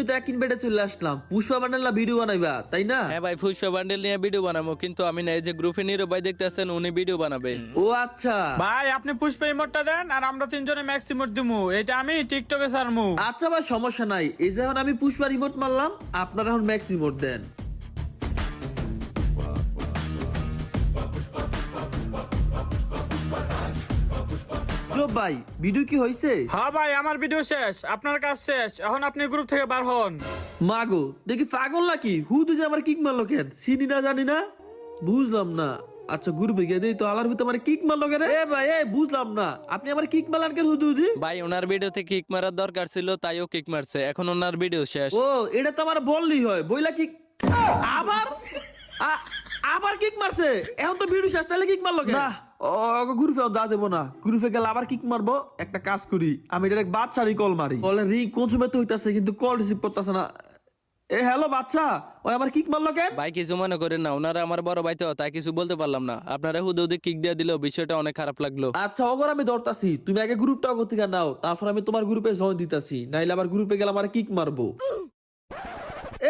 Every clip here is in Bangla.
তো এক ইনভাইটে চলে আসলাম পুষ্পা বান্ডেল না ভিডিও বানাইবা তাই না? হ্যাঁ ভাই, পুষ্পা বান্ডেল নিয়ে ভিডিও বানাবো, কিন্তু আমি না, এই যে গ্রুপে নিরো ভাই দেখতেছেন উনি ভিডিও বানাবে। ও আচ্ছা ভাই আপনি পুষ্পা ইমোটটা দেন আর আমরা তিনজনে ম্যাক্স ইমোট দিমু, এটা আমি টিকটকে ছাড়মু। আচ্ছা ভাই সমস্যা নাই, এই যে এখন আমি পুষ্পা রিমোট মারলাম, আপনারা এখন ম্যাক্স রিমোট দেন। ভাই ভিডিও কি হয়েছে? হ্যাঁ ভাই আমার ভিডিও শেষ, আপনার কাজ শেষ, এখন আপনি গ্রুপ থেকে বার হন। মাগো দেখি পাগল নাকি, হুদু যে আমার কিক মারলো কেন, চিনি না জানি না, বুঝলাম না। আচ্ছা গ্রুপে গিয়ে দিই তো আলার ভিতরে আমার কিক মারলো কেন? এ ভাই এ বুঝলাম না, আপনি আমার কিক মারলেন কেন হুদু হুদু? ভাই ওনার ভিডিওতে কিক মারার দরকার ছিল, তাইও কিক মারছে, এখন ওনার ভিডিও শেষ। ও এটা তো আমার বললেই হয়, বইলা কিক আবার আবার কিক মারছে, এখন তো ভিডিও শেষ, তাহলে কিক মারলো কেন? না ও গ্রুপে যা দেবো না, গ্রুপে গেলে আবার কিক মারবো। একটা কাজ করি, আমি ডাইরেক্ট বাচ্চারই কল মারি, কলে রিং কোন সময় তো হইতাছে কিন্তু কল রিসিভ করতেছে না। এ হ্যালো বাচ্চা, ওই আমার কিক মারলো কেন? ভাই কিছু মনে করেন না, ওনারা আমার বড় ভাই তো, তাই কিছু বলতে পারলাম না। আপনারা হুদে হুদে কিক দিয়ে দিল, বিষয়টা অনেক খারাপ লাগলো। আচ্ছা ওগর আমি ধরতাছি, তুমি আগে গ্রুপটা অগর থেকে নাও, তারপর আমি তোমার গ্রুপে জয়েন দিতাছি, নাইলে আবার গ্রুপে গেলে আমার কিক মারবো।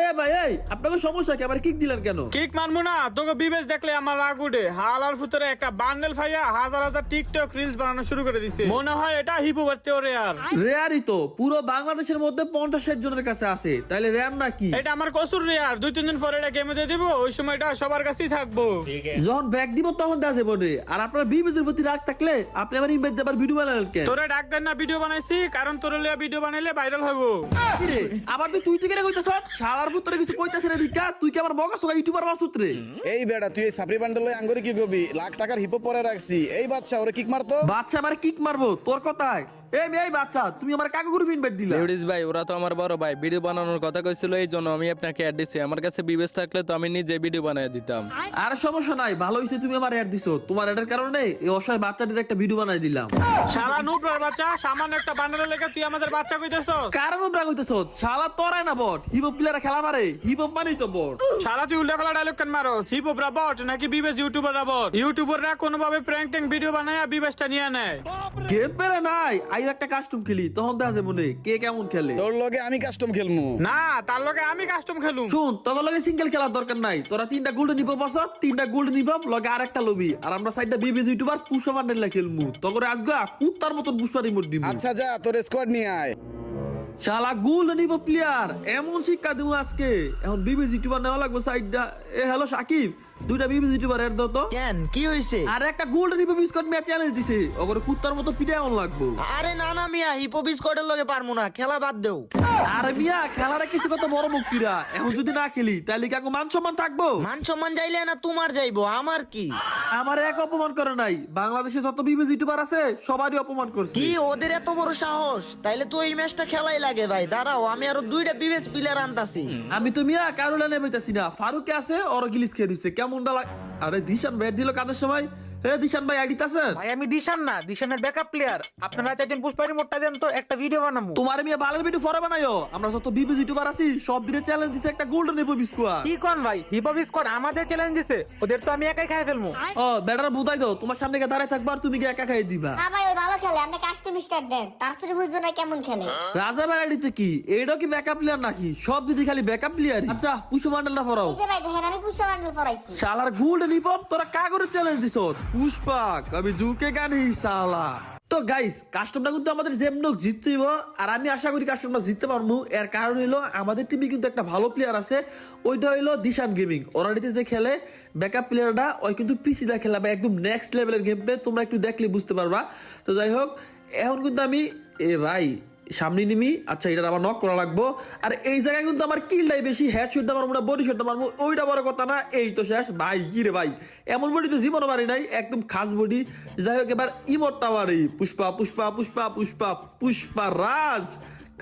এ ভাই এই আপনাকে সমস্যা কি, আবার কিক দিলেন কেন? কিক মারমু না, তোকে বিবেচ দেখলে আমার রাগ উঠে। হালার ভিতরে একটা বান্ডেল ফাইয়া হাজার হাজার টিকটক রিলস বানানো শুরু করে দিছে, মনে হয় এটা হিপো বাড়তে ওরে। আর রেয়ারই তো, পুরো বাংলাদেশের মধ্যে 50-60 জনের কাছে আছে, তাইলে রেয়ার নাকি? এটা আমার কসুর রে। আর 2-3 দিন পরে এটা গেমে দিয়ে দিব, ওই সময় এটা সবার কাছেই থাকবো। যখন ব্যাগ দিব তখন দেওয়া যাবে না। আর আপনার বিবেচের প্রতি রাগ থাকলে আপনি আমার ইনভাইট দেবার ভিডিও বানালেন কেন? তোরে ডাক দেন না ভিডিও বানাইছি, কারণ তোরে লিয়া ভিডিও বানাইলে ভাইরাল হবো। কি রে, আবার তুই থেকে কইতাছ? শালার পুত্রে কিছু কইতাছ না দিকা, তুই কি আমার বকা সকা ইউটিউবার বাসুত্রে? এই বেটা তুই এই সাপড়ি বান্ডল আঙ্গুরি কি কবি? লাখ টাকার হিপো পরে রাখছি, এই বাচ্চা ওরে কিক মারতো। বাচ্চা আমার কিক মারবো তোর কথায়? এই বাচ্চা তুমি আমার কাকে গ্রুপ ইনভাইট দিলা? লেডিস ভাই ওরা তো আমার বড় ভাই, ভিডিও বানানোর কথা কইছিল, এই জন্য আমি আপনাকে অ্যাড দিছি। আমার কাছে বিবেচ থাকলে তো আমি নিজে ভিডিও বানিয়ে দিতাম। আর সমস্যা নাই, ভালো হইছে তুমি আমার অ্যাড দিছো, তোমার অ্যাডের কারণে এই অসহায় বাচ্চাদের একটা ভিডিও বানাই দিলাম। শালা নুবরার বাচ্চা, সামান্য একটা বান্ডেলের লেগে তুই আমাদের বাচ্চা কইতেছস? কারণ ব্রাগ হইতেছ, শালা তোরাই না বট, হিপ হপ প্লেয়াররা খেলা মারে, হিপ হপ মানেই তো বট। শালা তুই উল্টা পাল্টা ডায়লগ কেন মারো? হিপ হপ বট নাকি বিবেস ইউটিউবাররা বট? ইউটিউবাররা কোনোভাবে প্র্যাঙ্ক ট্যাঙ্ক ভিডিও বানায় বিবেসটা নিয়ে নেয়। গেম পেলে নাই, আই একটা কাস্টম খেলি, তখন দেখা যাবে মনে কে কেমন খেলে। তোর লগে আমি কাস্টম খেলমু না, তার লগে আমি কাস্টম খেলুম। শুন তোর লগে সিঙ্গেল খেলার দরকার নাই, তোরা 3টা গোল্ড নিব বছর, 3টা গোল্ড নিব লগে আরেকটা লবি, আর আমরা সাইডটা বিবিজ ইউটিউবার পুষ্পা বান্ডেল খেলমু, তখন আজকে কুত্তার মতন পুষ্পা রিমোট দিব। আচ্ছা যা তোর স্কোয়াড নিয়ে আয়। শালা গোল্ড নিব প্লেয়ার, এমন শিক্ষা দিব আজকে। এখন বিবিজ ইউটিউবার নেওয়া লাগবে সাইডটা। এ হ্যালো সাকিব, 2টা বিবিজ ইউটিউবার এর দাও তো। কেন কি হইছে? আর একটা গোল্ড নিব বিস্কুট ম্যাচ চ্যালেঞ্জ দিছে, ওগরে কুত্তার মতো ফিডে অন লাগবো। আরে না না মিয়া, হিপো বিস্কটের লগে পারমু না, খেলা বাদ দেও। আরে মিয়া খেলার কিছু কত বড় মুক্তিরা, এখন যদি না খেলি তাহলে কি মান সম্মান থাকবো? মান সম্মান যাইলে না তোমার যাইবো, আমার কি? আমার এক অপমান করে নাই, বাংলাদেশে যত বিবিজ ইউটিউবার আছে সবারই অপমান করছে। কি ওদের এত বড় সাহস? তাইলে তো এই ম্যাচটা খেলাই লাগে ভাই। দাঁড়াও আমি আরো 2টা বিবেস প্লেয়ার আনতাছি। আমি তো মিয়া কারোলা নেবেতাছি না, ফারুকে আছে ওর গিলিস খেয়ে দিচ্ছে, কেমনটা লাগ। আরে দিশান ব্যাট দিল কাদের সময়? হে দিশান ভাই আইডিতে আছেন? ভাই আমি দিশান না, দিশানের ব্যাকআপ প্লেয়ার। আপনারা চাইছেন পুষ্পারি মোটটা দেন তো একটা ভিডিও বানাবো। তোমার মিয়া বালের ভিডিও ফরে বানাইও, আমরা যত বিবিজ ইউটিউবার আছি সব দিনে চ্যালেঞ্জ দিছে একটা গোল্ডেন নেবো বিস্কুট। কি কোন ভাই, হিপো বিস্কট আমাদের চ্যালেঞ্জ দিছে, ওদের তো আমি একাই খাই ফেলমু। ও বেটার বুঝাই দাও, তোমার সামনে গিয়ে দাঁড়ায় থাকবা আর তুমি গিয়ে একা খাই দিবা। হ্যাঁ ভাই ওই ভালো খেলে, আপনি কাস্টম স্টার্ট দেন, তারপরে বুঝবো না কেমন খেলে। রাজা ভাই আইডিতে কি এইটাও কি ব্যাকআপ প্লেয়ার নাকি? সব দিদি খালি ব্যাকআপ প্লেয়ার। আচ্ছা পুষ্পা বান্ডেলটা ফরাও। এই যে ভাই দেখেন আমি পুষ্পা বান্ডেল ফরাইছি। শালার গোল্ডেন হিপ হপ তোরা কাগরে চ্যালেঞ্জ দিছ, পুষ্পা কবি ঝুঁকে গানি শালা। তো গাইস কাস্টমটা কিন্তু আমাদের যেমনক জিততে হইব, আর আমি আশা করি কাস্টমটা জিততে পারবো। এর কারণ হইলো আমাদের টিমে কিন্তু একটা ভালো প্লেয়ার আছে, ওইটা হইলো দিশান গেমিং। ওরা যে খেলে ব্যাকআপ প্লেয়ারটা, ওই কিন্তু পিসি দা খেলা বা একদম নেক্সট লেভেলের গেম প্লে, তোমরা একটু দেখলে বুঝতে পারবা। তো যাই হোক এখন কিন্তু আমি ভাই সামনে নিমি। আচ্ছা এটা আবার নক করা লাগবো, আর এই জায়গায় কিন্তু আমার কিলটাই বেশি, হেড শটটা মারবো না বডি শটটা মারবো, ওইটা বড় কথা না। এই তো শেষ ভাই, কি রে ভাই এমন বডি তো জীবনও মারি নাই, একদম খাস বডি। যাই হোক এবার ইমোটটা মারি, পুষ্পা পুষ্পা পুষ্পা পুষ্পা পুষ্পা রাজ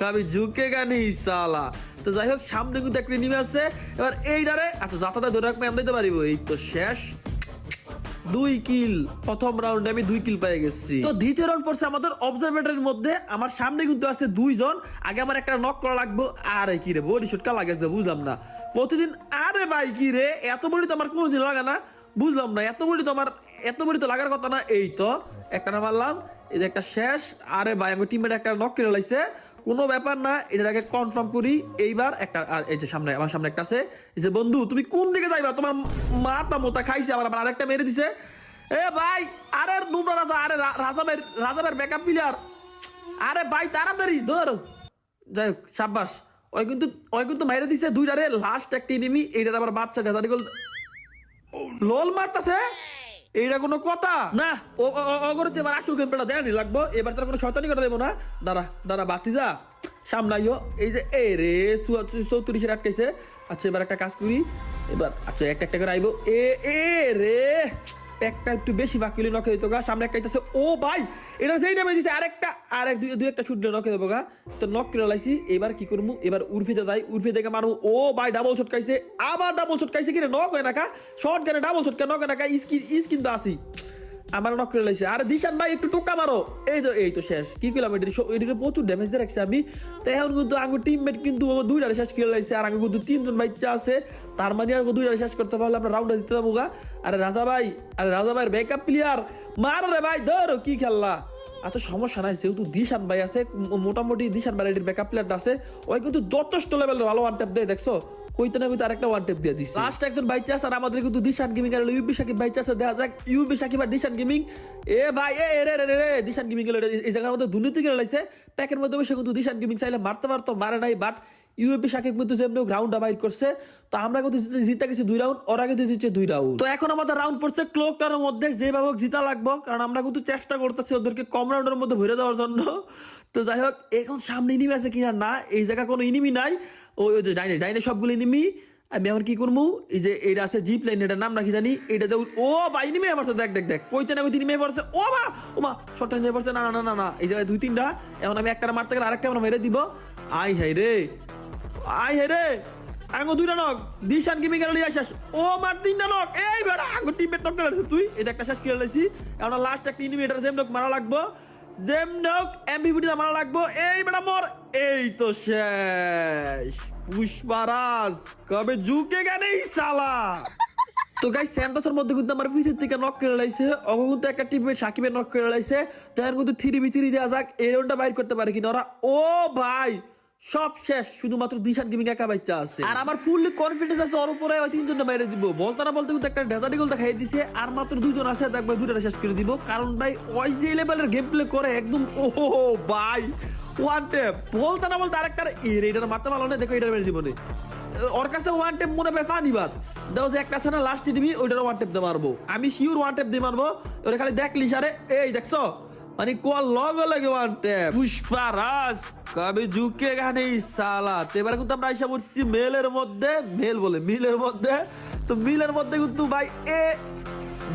কবি ঝুঁকে গানি সালা। তো যাই হোক সামনে কিন্তু একটা নিমে আছে, এবার এইটারে আচ্ছা যাতাটা ধরে রাখবে আমি দিতে পারিব। এই তো শেষ 2 কিল, প্রথম রাউন্ডে আমি 2 কিল পেয়ে গেছি। তো দ্বিতীয় রাউন্ড পড়ছে আমাদের অবজারভেটরের মধ্যে, আমার সামনে কিন্তু আছে 2 জন। আগে আমার একটা নক করা লাগবে। আরে কি রে বডি শট কা লাগেছে বুঝলাম না প্রতিদিন। আরে ভাই কি রে এত বডি তো আমার কোনোদিন লাগে না, বুঝলাম না এত বডি তো লাগার কথা না। এই তো একটা না মারলাম, এই যে একটা শেষ। আরে ভাই আমার টিমমেট একটা নক করে লাইছে, কোনো ব্যাপার না, এটাকে কনফার্ম করি এইবার। একটা আর এই যে সামনে আমার সামনে একটা আছে। এই যে বন্ধু তুমি কোন দিকে যাইবা? তোমার মাথা মোতা খাইছে, আবার আবার আরেকটা মেরে দিছে। এ ভাই, আরে নুমরা রাজা, আরে রাজাবের ব্যাকআপ প্লেয়ার। আরে ভাই তাড়াতাড়ি ধর। যাই হোক সাব্বাস, ওই কিন্তু মেরে দিছে দুইটারে। লাস্ট একটা এনিমি, এইটার আবার বাচ্চা ডেজারি গোল লোল মারতাছে। এইটা কোনো কথা না। ও করতে এবার আসল গেমটা দেয়নি লাগবো। এবার তার কোনো শয়তানি করে দেবো না। দাঁড়া বাতি যা সামলাইও। এই যে এ রে 34 আটকাইছে। আচ্ছা এবার একটা কাজ করি এবার। আচ্ছা একটা করে আইবো। এ রে একটা একটু বেশি বাকি নকে দিত গা। সামনে একটা আছে। ও ভাই এটা যেই ড্যামেজ দিছে, আরেক দুই একটা শুট নকে দেবো গা। তো নক করে লাইছি। এবার কি করবো? এবার উর্ফিতে যাই, উর্ফি থেকে মারবো। ও ভাই ডাবল ছটকাইছে, আবার ডাবল ছটকাইছে। কিরে নক হয় না কা? শর্ট গানে ডাবল ছটকা নক হয় না কা? স্কিন তো আসি আমার নক করে লাইছে। আরে দিশান ভাই একটু টোকা মারো। এই তো শেষ। কি করলাম? এটির প্রচুর ড্যামেজ দিয়ে রাখছি আমি। তো এখন কিন্তু আমার টিমমেট কিন্তু দুইটা শেষ করে লাইছে। আর আমি কিন্তু 3 জন বাচ্চা আছে। তার মানে আর দুইটা শেষ করতে পারলে আমরা রাউন্ডে দিতে যাবো গা। আরে রাজা ভাইয়ের ব্যাকআপ প্লেয়ার মারো রে ভাই, ধরো কি খেললা। আচ্ছা সমস্যা নাই, যেহেতু দিশান ভাই আছে, মোটামুটি দিশান ভাই এটির ব্যাকআপ প্লেয়ারটা আছে। ওই কিন্তু যথেষ্ট লেভেলের ভালো ওয়ান ট্যাপ দেয়, দেখছো? কইতে না কইতে আরেকটা ওয়ান টেপ দিয়ে দিছে। লাস্ট একজন বাইচা আছে। আর আমাদের কিন্তু দিশান গেমিং আর ইউবি সাকিব বাইচা আছে। দেখা যাক ইউবি সাকিব আর দিশান গেমিং। এ ভাই রে দিশান গেমিং এর এই জায়গার মধ্যে দুর্নীতি করে লাইছে। প্যাকের মধ্যে বসে কিন্তু দিশান গেমিং চাইলে মারতে পারতো, মারে নাই। বাট ইউবি সাকিব কিন্তু যেমন গ্রাউন্ড বাইর করছে। তো আমরা কিন্তু জিতে গেছি 2 রাউন্ড, ওরা কিন্তু জিতছে 2 রাউন্ড। তো এখন আমাদের রাউন্ড পড়ছে ক্লোকটার মধ্যে। যেভাবে জিতা লাগবো, কারণ আমরা কিন্তু চেষ্টা করতেছি ওদেরকে কম রাউন্ডের মধ্যে ভরে দেওয়ার জন্য। তো যাই হোক, এখন সামনে ইনিমি আছে কিনা না, এই জায়গা কোনো ইনিমি নাই। ওই যে ডাইনে সবগুলো ইনিমি। আমি এখন কি করবো? এই যে এটা আছে জিপ লাইন, এটার নাম নাকি জানি। এটা ও ভাই নিমে পড়ছে, দেখ কইতে না কইতে নিমে পড়ছে। ও শর্ট টাইম পড়ছে। না এই জায়গায় 2-3টা। এখন আমি একটা মারতে গেলে আরেকটা আমরা মেরে দিব। আই হাই রে আঙ্গো 2টা নক। দিশান গেমিং এর লিয়ে আসিস। ও মার 3টা নক। এই বেটা আঙ্গো টিমমেট নক করে তুই। এই একটা শেষ করে লাইছি। এখন লাস্ট একটা এনিমি, এটা জেমনক মারা লাগবো। জেমনক এমভিপিটি মারা লাগবো। এই বেটা মর। এই তো শেষ। পুষ্পারাজ কবে ঝুঁকে গেলে সালা। তো গাইস স্যান্টোসের মধ্যে কিন্তু আমার পিছের থেকে নক করে লাইছে। অবগুন্ত একটা টিমমেট সাকিবের নক করে লাইছে। তখন কিন্তু 3v3 দেওয়া যাক, এই রাউন্ডটা বাইর করতে পারে কিনা ওরা। ও ভাই সব শেষ, শুধুমাত্র দিশান গেমিং একা বাচ্চা আছে। আর আমার ফুললি কনফিডেন্স আছে ওর উপরে। ওই 3 জনটা মেরে দিব। বলতে না বলতে কিন্তু একটা ডেজার্টি গোল দেখাই দিছে। আর মাত্র 2 জন আছে, দেখবে 2টা শেষ করে দিব। কারণ ভাই ওই যে লেভেলের গেম প্লে করে একদম। ওহো ভাই ওয়ান ট্যাপ। বলতে না বলতে আরেকটা এটা মারতে পারলো না। দেখো এটা মেরে দিব না। ওর কাছে ওয়ান ট্যাপ মনে পায় ফানি বাদ দাও। যে একটা আছে না লাস্ট দিবি, ওইটার ওয়ান ট্যাপ দিয়ে মারবো আমি। শিওর ওয়ান ট্যাপ দিয়ে মারবো। ওরা খালি দেখলি সারে। এই দেখছো মানে কোয়া লগে ওয়ান ট্যাপ। পুষ্পারাজ কবে ঝুঁকে গানে সালা। এবার কিন্তু আমরা আইসা পড়ছি মিলের মধ্যে। তো মিলের মধ্যে কিন্তু ভাই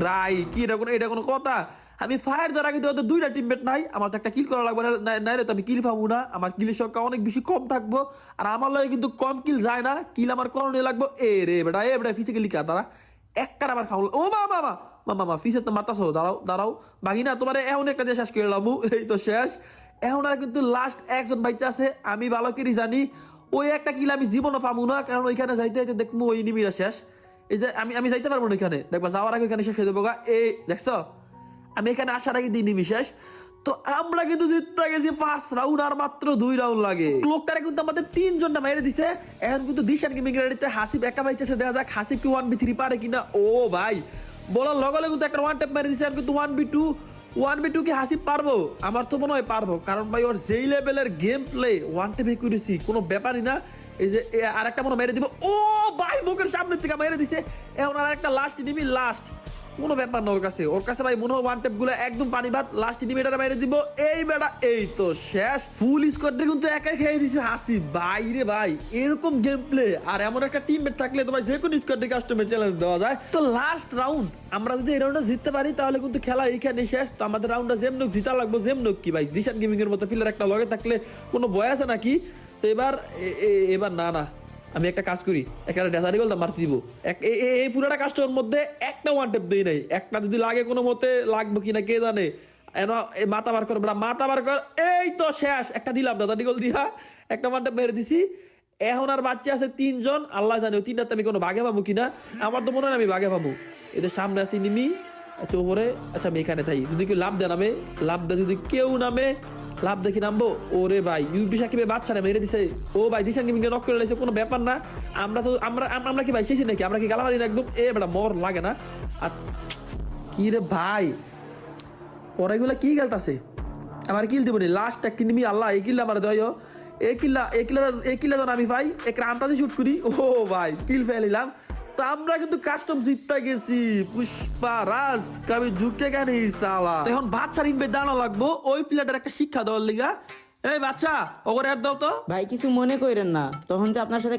ভাই কি এটা কোনো কথা? আমি ফায়ার দেওয়ার আগে ওদের 2টা টিমমেট নাই। আমার তো একটা কিল করা লাগবে না রে। তো আমি কিল পাবো না। আমার কিলের সংখ্যা অনেক বেশি কম থাকবো। আর আমার লগে কিন্তু কম কিল যায় না। কিল আমার করণীয় লাগবো। রে বেটা ফিজিক্যালি কা তারা একটা আবার খাও। ও মামা ফিসে তো মারতাছো। দাঁড়াও বাগি না তোমার এখন একটা দিয়ে শেষ করে লামু। এই তো শেষ। এখন আর কিন্তু লাস্ট একজন বাইচা আছে। আমি ভালো করে জানি ওই একটা কিল আমি জীবনও পাবো না। কারণ ওইখানে যাইতে দেখবো ওই নিমিরা শেষ। এই যে আমি যাইতে পারবো না ওইখানে। দেখবা যাওয়ার আগে ওইখানে শেষ হয়ে দেবো গা। এই দেখছো আমি এখানে আসার আগে দিই নিমি শেষ। তো আমরা কিন্তু জিততে গেছি 5 রাউন্ড। আর মাত্র 2 রাউন্ড লাগে। লোকটারে কিন্তু আমাদের 3 জনটা মেরে দিছে। এখন কিন্তু দিশান গেমিং এর হাসিব একা বাইতেছে। দেখা যাক হাসিব কি 1v3 পারে কিনা। ও ভাই বলার লগে কিন্তু একটা ওয়ান ট্যাপ মেরে দিছে। আর কিন্তু 1v2 কি হাসিব পারবো? আমার তো মনে হয় পারবো। কারণ ভাই ওর যেই লেভেলের গেম প্লে ওয়ান ট্যাপ করেছি কোনো ব্যাপারই না। এই যে আরেকটা মনে মেরে দিব। ও ভাই বুকের সামনের থেকে মেরে দিছে। এখন আর একটা লাস্ট নিবি। লাস্ট কোনো ব্যাপার না ওর কাছে ভাই মনে হয় ওয়ান ট্যাপ গুলো একদম পানি ভাত। লাস্ট ইনিমিটার মেরে দিব। এই বেটা এই তো শেষ। ফুল স্কোয়াডে কিন্তু একাই খেয়ে দিছে হাসিব। ভাই রে ভাই এরকম গেম প্লে আর এমন একটা টিমমেট থাকলে তো ভাই যে কোনো স্কোয়াডে কাস্টমে চ্যালেঞ্জ দেওয়া যায়। তো লাস্ট রাউন্ড আমরা যদি এই রাউন্ডটা জিততে পারি তাহলে কিন্তু খেলা এইখানে শেষ। তো আমাদের রাউন্ডটা যেমনক জিতা লাগবো। যেমনক কি ভাই দিশান গেমিং এর মতো প্লেয়ার একটা লগে থাকলে কোনো ভয় আছে নাকি? তো এবার না আমি একটা কাজ করি, একটা ডেজারি গোল মারতে দিব। এই পুরোটা কাস্টমের মধ্যে একটা ওয়ান ট্যাপ দেই নাই। একটা যদি লাগে কোনো মতে লাগবে কিনা কে জানে। মাথা বার কর মাথা বার কর। এই তো শেষ। একটা দিলাম ডেজারি গোল দিয়া একটা ওয়ান ট্যাপ মেরে দিছি। এখন আর বাচ্চা আছে 3 জন। আল্লাহ জানে ওই 3টাতে আমি কোনো বাঘে পাবো কিনা। আমার তো মনে হয় আমি বাঘে পাবো। এদের সামনে আছি নিমি। আচ্ছা ওপরে। আচ্ছা আমি এখানে থাকি। যদি কেউ লাভ দেয় নামে, লাভ দেয় যদি কেউ নামে লাভ দেখি নামবো। ওরে ভাই ইউপি সাকিবে বাচ্চারা মেরে দিছে। ও ভাই দিশান গেমিং নক করে লাইছে, কোনো ব্যাপার না। আমরা কি ভাই শেষই নাকি? আমরা কি গালামারি না একদম? এ বেটা মর লাগে না। আচ্ছা কি রে ভাই, ওরা এগুলা কি খেলতাছে? আমার কিল দিব নি লাস্ট এক কিনমি। আল্লাহ এই কিল্লা আমার দেয়, এই কিল্লা যখন আমি ভাই এক রান্তাতে শুট করি। ও ভাই কিল ফেলিলাম। তো আমরা কিন্তু কাস্টম জিততে গেছি। পুষ্পা রাজ কবি ঝুঁকে কেন সালা। তো এখন বাচ্চার ইনভাইট দাঁড়ানো লাগবো ওই প্লেয়ারটার একটা শিক্ষা দেওয়ার লিগা। এই বাচ্চা ওকে অ্যাড দাও তো। ভাই কিছু মনে করেন না, তখন যে আপনার সাথে